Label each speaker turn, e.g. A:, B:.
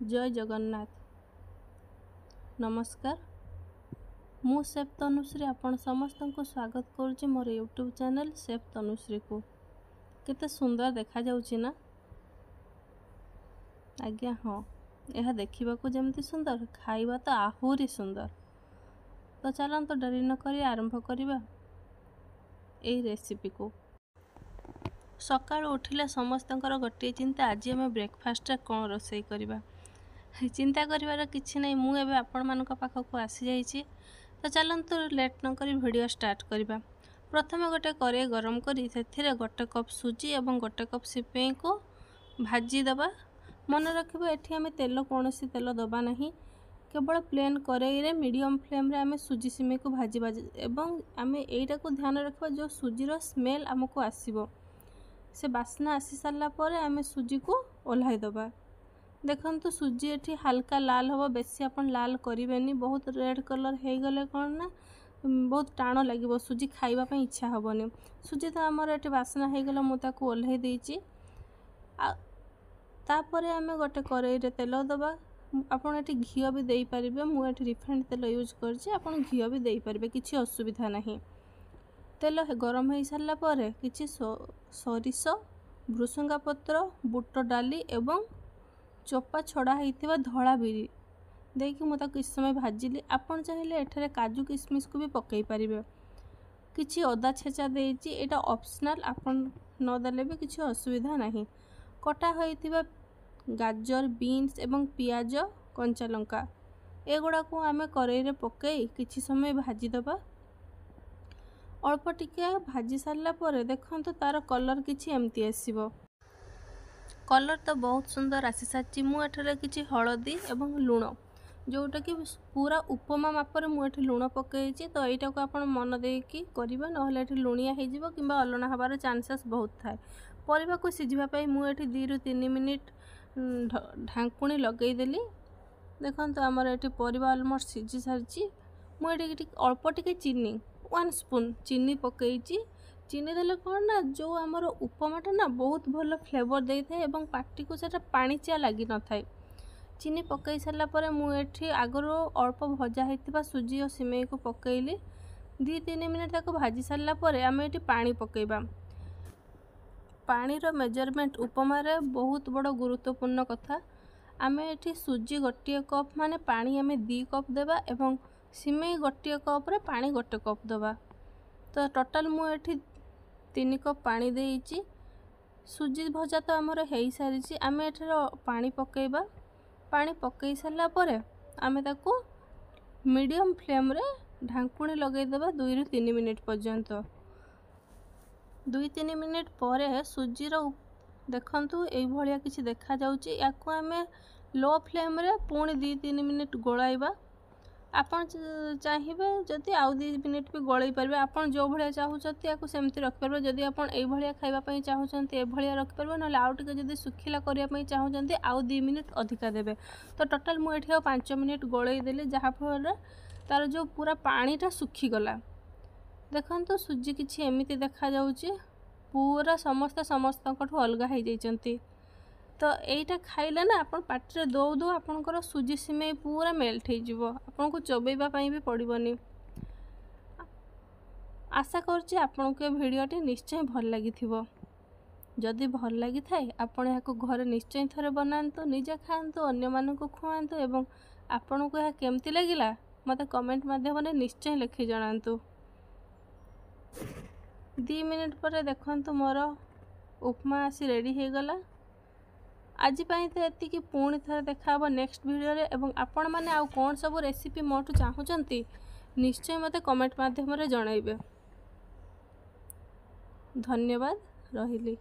A: जय जगन्नाथ। नमस्कार, मु सेफ तनुश्री आपण समस्त को स्वागत करुच्ची मोर यूट्यूब चैनल सेफ तनुश्री को। केते सुंदर देखा जाउची ना? आज्ञा हाँ, यह देखा जमती सुंदर, खाइबा तो आहुरी सुंदर। तो चलन तो डरी न करी आरंभ करिबा एई रेसिपी को। सकाळु उठिले समस्तंकर गोटे चिंता, आज आम ब्रेकफास्ट कौन रोसई करवा। चिंता करिवार किछि नहीं, मु एबे आपण मानक पाखक आसी जाइछि। तो चलन्तु लेट न करी वीडियो स्टार्ट करवा। प्रथम गोटे कड़ाई गरम करी सेथिरे गोटे कप सुजी और गोटे कप सिपेई को भाजी दबा। मन रखिबा एठी आमे तेल कोनोसी तेल दबा नहीं, केवल प्लेन कड़ाई रे मीडियम फ्लेम रे आमे सुजी सिमेई को भाजीबा एवं आमे एइटा को ध्यान रखबा जो सुजीर स्मेल हमको आसीबो, से बास्ना आसी सारा पर आमे सुजी को ओल्हाई दबा। देखंतु सुजी एठी हल्का लाल होबो, बेसी अपन लाल करिवेनी। बहुत रेड कलर हे गले कोन ना बहुत टाण लागिबो, सुजी खाइबा पई इच्छा होबनी। सुजी तो हमर एठी बास्ना हे गलो, मु ताको ओल्हाई देइची। तापरे आमे गोटे कड़ाई रे तेल दबा। आपण एठी घियो भी देई परिबे, मु एठी रिफाइंड तेल यूज करछि, आपण घियो भी देई परिबे, किछि असुविधा नाही। तेल गरम हो सारा पर किछि सरिष, भृसंगा पत्र, बुट डाली एवं चोपा छड़ा होइथिबा धड़ा बिरी देकी मु ताको किछ समय भाजिली। आपण चाहिले एठारे काजू किशमिश को भी पकई परिबे। किछि अदा छेचा देइची, एटा ऑप्शनल, आपण न देले भी किछि असुविधा नाही। कटा होइथिबा गाजर, बीन्स एवं पियाज, कंचा लंका एगुड़ा को आमे कड़ाई रे पकई किछि समय भाजी दबा। अल्प टिके भाजी सारा पर देखंतु तार कलर किछि एमती आसीबो। कलर तो बहुत सुंदर आसी साची। मु एठारे किछि हळदी एवं लूण, जोटा कि पूरा उपमा मापर मु एठी लूण पकईची। तो एटा को आपण मन देकी करिबा, नहले एठी लुणिया हे जिवो किंबा अलणा हबार चांसेस बहुत थाए। परिबा को सिझिबा पई मु एठी 2 ରୁ 3 मिनिट ढांकुणी लगई देली। देखंतु हमर एठी परिबा ऑलमोस्ट सिझी सारची। मु एठी अल्प टिके चीनी 1 स्पून चीनी पकईची। चीनी देले कौन ना जो आमर उपमाटा ना बहुत भल फ्लेवर दे थाए एवं पार्टी को सेटा पाणीचिया लगी न थाए। चीनी पकई सारा पर मुझे आगर अल्प भजा होता सुजी और सिमेई को पकईली। 2-3 मिनिट ताको भाजी सारा पर आम ये पानी पकईबा। पानीर मेजरमेंट उपमा रे बहुत बड़ गुरुत्वपूर्ण कथा। आम ये सुजी गोटे कप माने पानी आम 2 कप देवा एवं सिमेई गोटे कप रे पानी गोटे कप देवा। तो टोटाल मुझे 3 कप पानी देइची। सुजी भजा तो आमर हो सारी। आम एठार पानी पकईबा। पानी पकई सारा पर आम ताको मीडियम फ्लेम रे ढांकुणी लगेदेबा 2 ରୁ 3 मिनिट पर्यंत। 2-3 मिनिट पर सुजीर देखंतु एई भलिया किछि देखा जाउची। याको आम लो फ्लेम रे पुणी 2-3 मिनिट गोलाइबा। आपण चाहिए जदि आउ 2 मिनिट भी गलई पारे, आपन जो भाया चाहूँगी या सेमती रखिपारे। जदि आपन ए भाया खाइबापी चाहूँगी ए भाया रखिपारे, ना आउ टिके जदि सुखिला करने चाहूँगी आउ 2 मिनिट अधिका देबे। तो टोटाल मुझे 5 मिनिट गलई देली, जहाँफल तार जो पूरा पानीटा सुखीगला। देखंतु सुजी किछि एमिति देखा जाउची, पूरा समस्त अलगा हो जाइछंती। तो यहीटा खाइले ना आप पाटे दौ दौ आपंकर सुजी सिमेई पूरा मेल्ट हो, आपन को चबेबा भी पड़ोनी। आशा करुच्ची आपन को भिडियोटी निश्चय भल लगी। जदि भल लगी थाए आपण या घरे निश्चय थरे बनातु, निजे खातु, अन्य मानक खुआतु एवं आपन को यह केमती लगिला मते कमेंट माध्यम निश्चय लिखि जणातु। 2 मिनिट पर देखंतु मोर उपमा आसी रेडी हो गला। आज तो एतिकी, पुणी थे देखा नेक्स्ट वीडियो रे। एवं आपण माने आउ कौन सब रेसिपी मोटू चाहूँगी निश्चय मते कमेंट माध्यम रे जणाइबे। धन्यवाद, रहिली।